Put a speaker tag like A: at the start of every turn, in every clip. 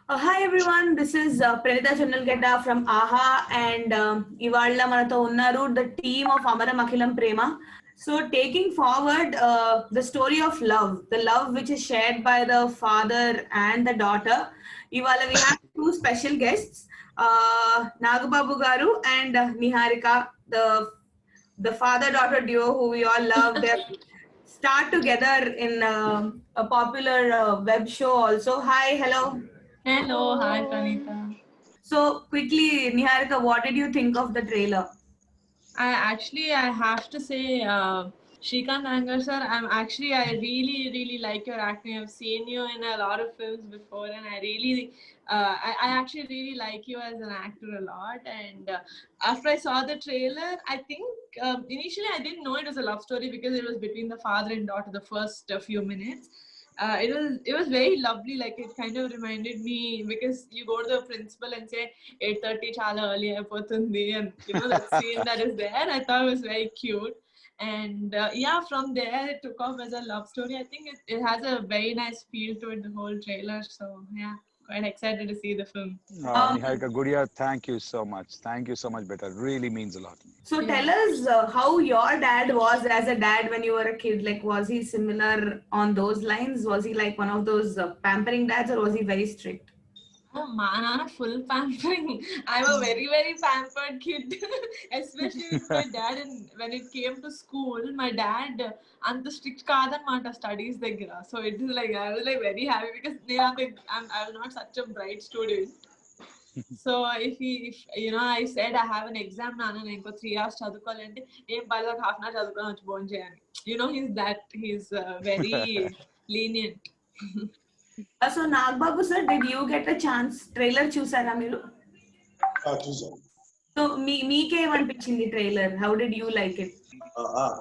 A: Hi everyone, this is Pranita Channalgedda from AHA and Ivalla Manato Unnaru, the team of Amaram Akhilam Prema. So taking forward the story of love, the love which is shared by the father and the daughter. Ivalla we have two special guests, Nagababu Garu and Niharika, the father-daughter duo who we all love. They start together in a popular web show also. Hi, hello.
B: Hello, hi Pranita.
A: So quickly, Niharika, what did you think of the trailer?
B: I have to say, Shrikant Angar sir, I really like your acting. I've seen you in a lot of films before, and I actually really like you as an actor a lot. And after I saw the trailer, I think initially I didn't know it was a love story because it was between the father and daughter the first few minutes. It was very lovely. Like it kind of reminded me because you go to the principal and say 8:30 chala early అయిపోతుంది and that scene that is there. I thought it was very cute. And yeah, from there it took off as a love story. I think it has a very nice feel to it, the whole trailer. So yeah, quite excited to see the film.
C: Niharika Gudia, thank you so much. Thank you so much, Beta. Really means a lot.
A: So
B: Yeah.
A: tell us how your dad was as a dad when you were a kid. Like, was he similar on those lines? Was he like one of those pampering dads, or was he very strict?
B: Oh man, I'm a full pampering. I'm a very pampered kid, especially with my dad. And when it came to school, my dad అంత strict కాదన్నమాట studies దగ్గర. So it is like I was like very happy because I was not such a bright student. So if I said I have an exam నాన్న నేను ఇంకో 3 hours చదువుకోవాలంటే ఏం పర్లేదు half an hour చదువుకొని వచ్చి భోజనం చేయని. He's very lenient.
A: So Nagbabu sir, did you get a chance? Trailer చూసారా మీరు?
D: చూసాను.
A: So మీకేమనిపించింది trailer? How did you like it?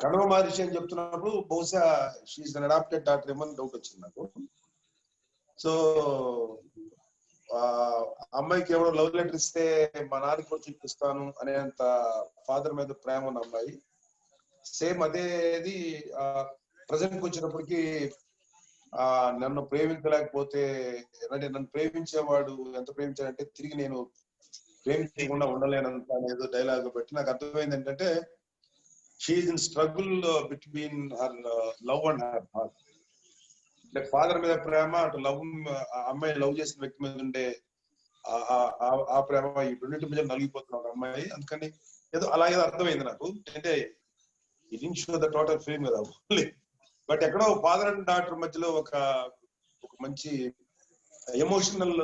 D: కడవ మహర్షి అని చెప్తున్నప్పుడు బహుశా షీఈస్ అన్ అడాప్టెడ్ డాటర్ ఏమో డౌట్ వచ్చింది నాకు. సో అమ్మాయికి ఎవరో లవ్ లెటర్ ఇస్తే మా నాన్నకి కూడా చూపిస్తాను అనేంత ఫాదర్ మీద ప్రేమ ఉన్న అమ్మాయి. సేమ్ అదేది ప్రజెంట్కి వచ్చినప్పటికీ నన్ను ప్రేమించలేకపోతే అంటే నన్ను ప్రేమించేవాడు ఎంత ప్రేమించాడంటే తిరిగి నేను ప్రేమించకుండా ఉండలేనంత అనేది డైలాగ్ బట్టి నాకు అర్థమైంది ఏంటంటే she's in struggle between her love and her heart. అంటే ఫాదర్ మీద ప్రేమ, అటు లవ్ అమ్మాయి లవ్ చేసిన వ్యక్తి మీద ఉండే ఆ ప్రేమ ఈ రెండింటి మీద నలిగిపోతున్న ఒక అమ్మాయి. అందుకని ఏదో అలా ఏదో అర్థమైంది నాకు. అంటే it didn't show the total film కదా, బట్ ఎక్కడో ఫాదర్ అండ్ డాటర్ మధ్యలో ఒక మంచి ఎమోషనల్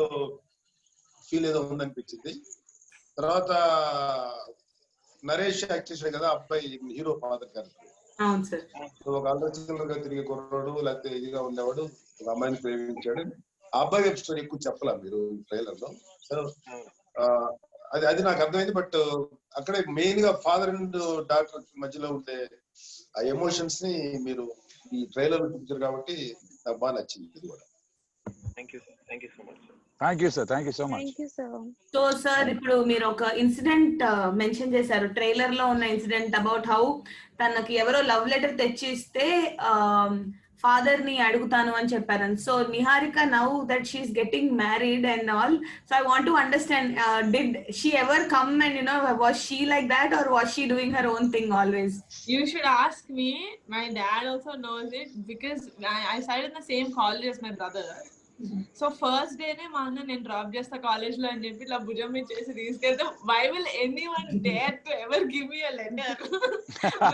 D: ఫీల్ ఏదో ఉందనిపించింది. తర్వాత నరేష్ యాక్ట్ చేశాడు కదా అబ్బాయి, హీరో ఫాదర్ గారు. ఒక ఆలోచనలుగా తిరిగి కుర్రాడు లేకపోతే ఇదిగా ఉండేవాడు, ఒక అమ్మాయిని ప్రేమించాడు. ఆ అబ్బాయి వెబ్ స్టోరీ ఎక్కువ చెప్పలా మీరు ట్రైలర్ లో. సో అది నాకు అర్థమైంది. బట్ అక్కడే మెయిన్ గా ఫాదర్ అండ్ డాటర్ మధ్యలో ఉండే ఆ ఎమోషన్స్ ని మీరు ఈ ట్రైలర్ చూపించారు కాబట్టి నాకు బాగా నచ్చింది ఇది కూడా.
C: Thank you, sir. Thank you so much, sir. Thank you, sir. Thank you so much.
E: Thank you, sir.
A: So sir ఇప్పుడు మీరు ఒక ఇన్సిడెంట్ మెన్షన్ చేశారు ట్రైలర్ లో ఉన్న ఇన్సిడెంట్ అబౌట్ హౌ తనకి ఎవరో లవ్ లెటర్ తెచ్చిస్తే ఫాదర్ ని అడుగుతాను అని చెప్పారు. So Niharika now that she's getting married and all, so I want to understand did she ever come and was she like that or was she doing her own thing always?
B: You should ask me. My dad also knows it because I studied in the same college as my brother. So first డేనే మా అన్న నేను drop చేస్తా college లో అని చెప్పి ఇలా భుజం మీద చేసి తీసుకెళ్తే why will anyone dare to ever give me a letter?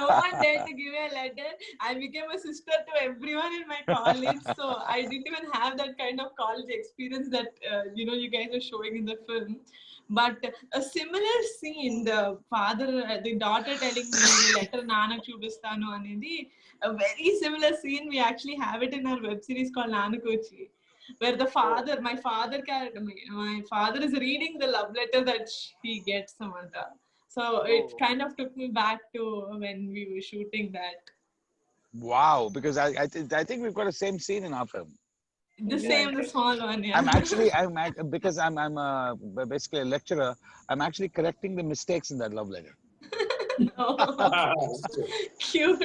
B: No one dared to give me a letter. I became a sister to everyone in my college, so I didn't even have that kind of college experience that you guys are showing in the film. But a similar scene, the daughter telling me letter nanak chubistanu anedi, a very similar scene. We actually have it in our web series called Nanakochi, where my father character, my father is reading the love letter that he gets Samantha. So it kind of took me back to when we were shooting that.
C: Wow, because I think we've got the same scene in our film.
B: The small one, yeah.
C: Because I'm basically a lecturer. I'm actually correcting the mistakes in that love letter.
B: No. Cute.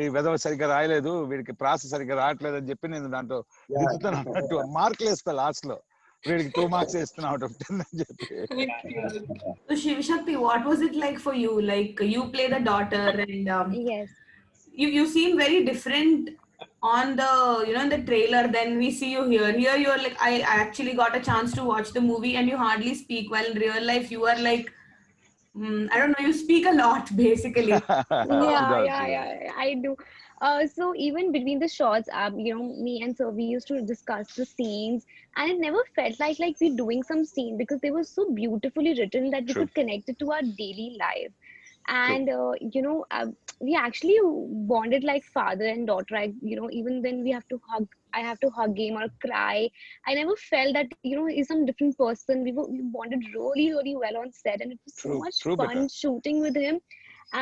C: ఈ విధవ సరిగ్గా రాయలేదు, వీడికి process సరిగ్గా రావట్లేదు అని చెప్పి నేను దాంట్లో దిద్దుతాను అన్నట్టు మార్కులు వేస్తా లాస్ట్ లో. వీడికి 2 మార్క్స్ ఇస్తున్నా out of 10 అని చెప్పి.
A: So Shivshakti, what was it like for you? Like you play the daughter, and
E: Yes.
A: you seem very different on the in the trailer than we see you here. Here you're like, I actually got a chance to watch the movie and you hardly speak, while in real life you are like, I don't know, you speak a lot basically.
E: Yeah, I do. So even between the shots, me and Sir, we used to discuss the scenes, and it never felt like we're doing some scene because they were so beautifully written that we
C: True.
E: could connect it to our daily life. And we actually bonded like father and daughter. Even when we have to hug, I have to hug him or cry. I never felt that he's some different person. We bonded really, really well on set, and it was so
C: True,
E: much
C: true,
E: fun
C: Beta.
E: shooting with him.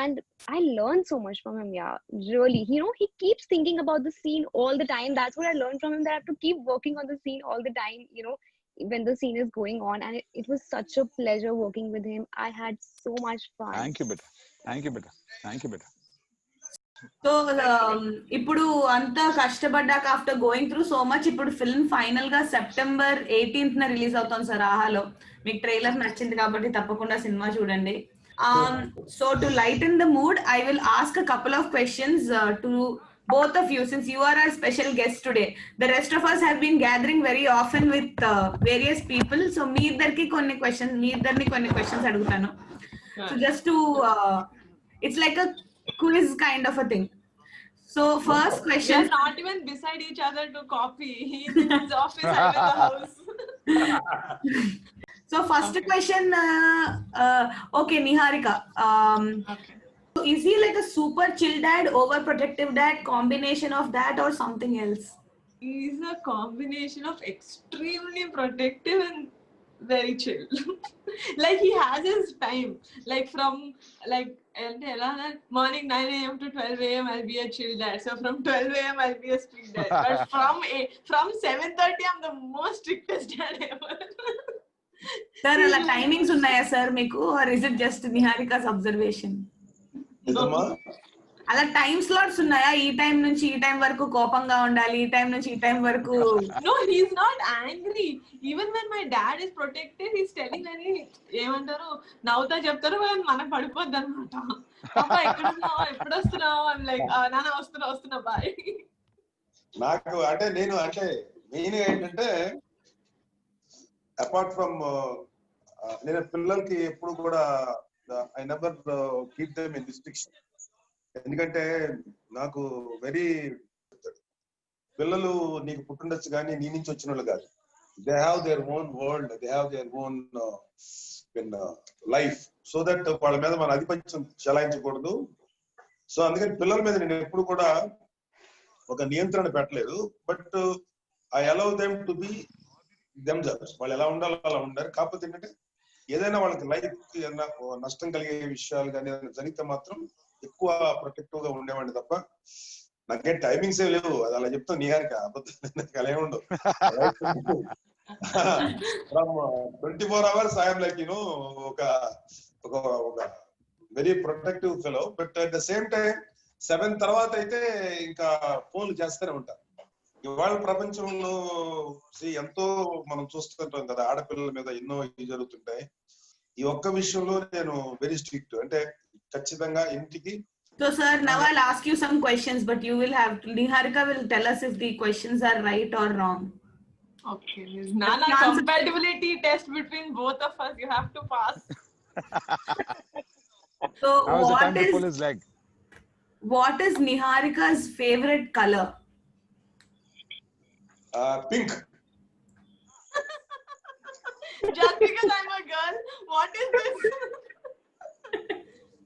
E: And I learned so much from him. Yeah, really. He keeps thinking about the scene all the time. That's what I learned from him, that I have to keep working on the scene all the time, when the scene is going on. And it was such a pleasure working with him. I had so much fun.
C: Thank you beta.
A: So ఇప్పుడు అంతా కష్టపడ్డాక after going through so much, ఇప్పుడు film final గా September 18th release అవుతుంది sir ఆహాలో. మీకు trailer నచ్చింది కాబట్టి తప్పకుండా సినిమా చూడండి. So to lighten the mood, I will ask a couple of questions to both of you, since you are our special guest today. The rest of us have been gathering very often with various people. So మీ ఇద్దరికి కొన్ని questions అడుగుతాను. So just to it's like a quiz kind of a thing. So first question.
B: We're not even beside each other to copy. He's in his office, I'm in the house.
A: So first question, okay, Niharika.
B: Okay.
A: So is he like a super chill dad, overprotective dad, combination of that or something else?
B: He's a combination of extremely protective and very chill. Like he has his time. Like from morning 9 a.m. to 12 a.m. I'll be a chill dad. So from 12 a.m. I'll be a strict dad. But from 7:30 I'm the most strictest dad ever.
A: Sir, అలా timings ఉన్నాయా sir మీకు, or is it just Niharika's observation? అలా time slots ఉన్నాయా? ఈ time నుంచి ఈ time వరకు కోపంగా ఉండాలి, ఈ టైం నుంచి ఈ టైం వరకు?
B: No, he's not angry. Even when my dad is protected, he's telling me ఏమంటారు, నవ్వుతా చెప్తారు, మనం పడిపోద్ది అనమాట. పాపా ఎక్కడున్నావు, ఎప్పుడు వస్తున్నావు? I'm like, నాన్న వస్తున్నా బాయ్.
D: నాకు నేను మెయిన్ ఏంటంటే అపార్ట్ ఫ్రమ్ నేను పిల్లలకి ఎప్పుడు కూడా I never keep them in restriction. ఎందుకంటే నాకు వెరీ పిల్లలు నీకు పుట్టుండొచ్చు కానీ నీ నుంచి వచ్చిన వాళ్ళు కాదు. They have their own world, they have their own life. So that వాళ్ళ మీద మన ఆధిపత్యం చెలాయించకూడదు. సో అందుకని పిల్లల మీద నేను ఎప్పుడు కూడా ఒక నియంత్రణ పెట్టలేదు. But I allow them to be themselves. వాళ్ళు ఎలా ఉండాలో అలా ఉండారు. కాకపోతే ఏంటంటే ఏదైనా వాళ్ళకి లైఫ్ ఏదైనా నష్టం కలిగే విషయాలు కానీ ఏదైనా జరిగితే మాత్రం ఎక్కువ ప్రొటెక్టివ్ గా ఉండేవాడిని తప్ప నాకేం టైమింగ్స్ ఏ లేవు. అది అలా చెప్తాను నిహారిక, అబద్ధం అలా ఉండవు. 24 hours ఐఎమ్ లైక్ ఒక very protective fellow. But at the same time 7 తర్వాత అయితే ఇంకా ఫోన్లు చేస్తూనే ఉంటారు. ఇవాళ ప్రపంచంలో ఎంతో మనం చూస్తుంటాం కదా, ఆడపిల్లల మీద ఎన్నో జరుగుతుంటాయి. ఈ ఒక్క విషయంలో నేను వెరీ స్ట్రిక్ట్, అంటే ఖచ్చితంగా ఇంటికి.
A: So sir, now I'll ask you some questions, but you will have to, Niharika will tell us if the questions are right or wrong.
B: Okay, Nana, compatibility test between both of us, you have to pass.
A: So
C: How's the time to pull his leg?
A: What is Niharika's favorite color?
D: Pink.
B: Just because I'm a girl, what is this?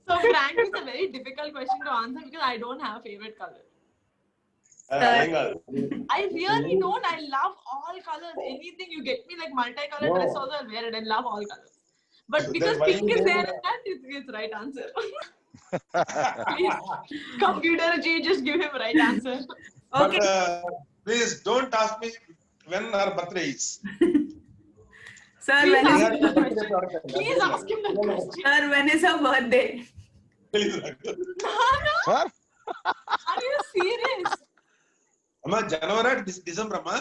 B: So frankly, it's a very difficult question to answer because I don't have a favorite color. I really don't. I love all colors. Anything you get me, like multicolored dress also, I'll wear it. I love all colors. But because pink is there in that, it's right answer. Please, computer G, just give him right answer.
A: Okay.
D: But, please don't ask me when our birthday is.
A: Sir,
B: Please ask him the question.
A: Sir, when is her birthday?
B: Are you serious?
D: Amma, January, December, Amma.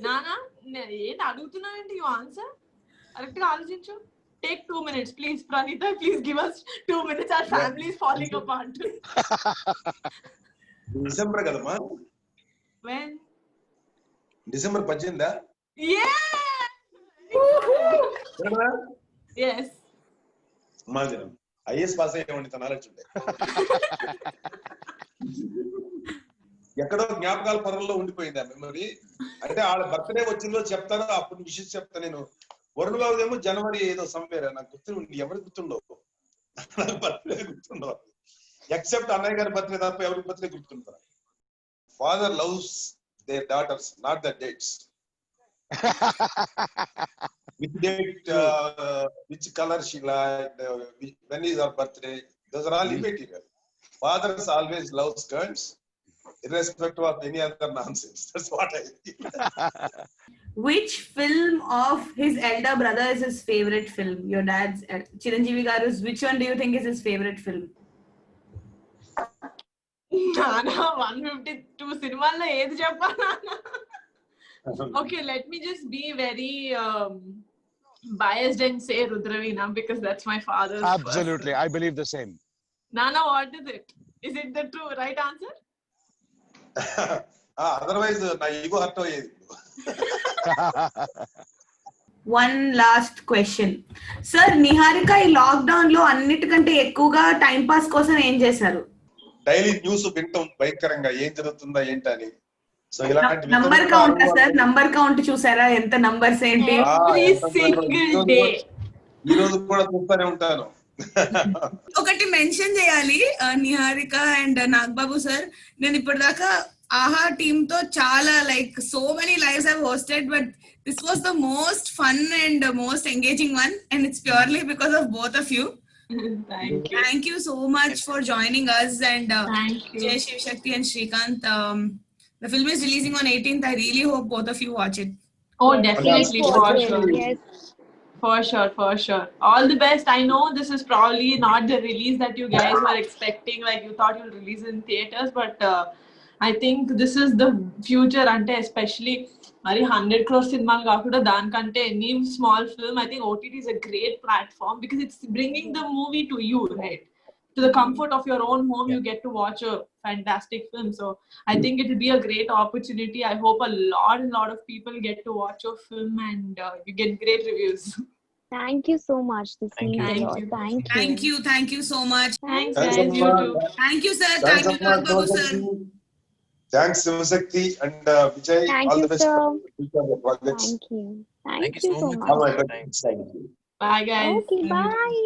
B: నానా ఏంటి అడుగుతున్నావేంటి? You answer correct గా ఆలోచించు. Take 2 minutes, please. Pranita, please give us 2 minutes. Our family is falling apart.
D: December కదమ్మా?
B: When?
D: December 18.
B: Yeah! Yes.
D: మాదిరం IAS pass అయ్యేవాడిని తన knowledge ఉండే. ఎక్కడో జ్ఞాపకాల పొరల్లో ఉండిపోయింది ఆ మెమరీ. అంటే వాళ్ళ బర్త్డే వచ్చిందో చెప్తారో అప్పుడు విషయం చెప్తా నేను. వరుణ్ బాబు ఏమో జనవరి ఏదో సంపేరా నాకు గుర్తుండి, ఎవరికి గుర్తుండవు, నాకు బర్త్డే గుర్తుండవు. ఎక్సెప్ట్ అన్నయ్య గారి బర్త్డే తప్ప ఎవరికి బర్త్డే గుర్తుంటారు. Father loves their daughters, not the dates. Which date, which color she liked, when is her birthday, those are all immaterial. Fathers always love girls, irrespective of any other nonsense. That's what I think.
A: Which film of his elder brother is his favorite film? Your dad's Chiranjeevi Garu's, which one do you think is his favorite film?
B: నానా 152 సినిమాల్లో ఏది చెప్పాలా? Okay, let me just be very biased and say Rudraveena because that's my father's.
C: Absolutely, I believe the same.
B: Nana, what is it? Is it the true right answer?
D: Otherwise, na ego hurt ayedi.
A: One last question. Sir, Niharika ఈ lockdown లో అన్నిటికంటే ఎక్కువగా time pass కోసం ఏం చేశారు?
D: Daily news వింటాం భయంకరంగా ఏం జరుగుతుందా ఏంటని. సో ఇలాంటి
A: number count sir, number count చూసారా? ఎంత నంబర్స్ ఏంటి?
B: Every single day.
D: ఈ రోజు కూడా చూస్తూనే ఉంటాను.
A: ఒకటి మెన్షన్ చేయాలి, నిహారిక అండ్ నాగబాబు సార్, నేను ఇప్పటిదాకా ఆహా టీమ్ తో చాలా so many lives I've hosted, but this was the most fun and most engaging one, and it's purely because of both of you. Thank you so much for joining us, and Jay Shiv Shakti and Shrikant. The film is releasing on 18th. I really hope both of you watch it.
B: Oh, definitely, for sure.
E: Yes.
B: For sure. All the best. I know this is probably not the release that you guys were expecting. Like you thought you'll release in theaters, but I think this is the future. Ante especially మరి 100 crore సినిమాలు కాకుండా దానికంటే any small film, I think OTT is a great platform because it's bringing the movie to you, right? To the comfort of your own home, you get to watch a fantastic film. So I think it will be a great opportunity. I hope a lot of people get to watch your film and you get great reviews.
E: Thank you so much. This means a lot.
A: Thank you so much.
B: Thanks
D: Thanks,
B: guys. You
D: Amma.
B: too.
A: Thank you sir. Thank you Nagbaabu sir.
D: Thanks Shivashakti and Vijay.
E: Thank
D: All
E: you,
D: the best
E: sir.
D: for future projects.
E: Thank you.
F: Thank you so
E: so
F: much.
E: much.
D: All my best.
F: Thanks.
D: Thank you.
B: Bye guys.
E: Okay, bye.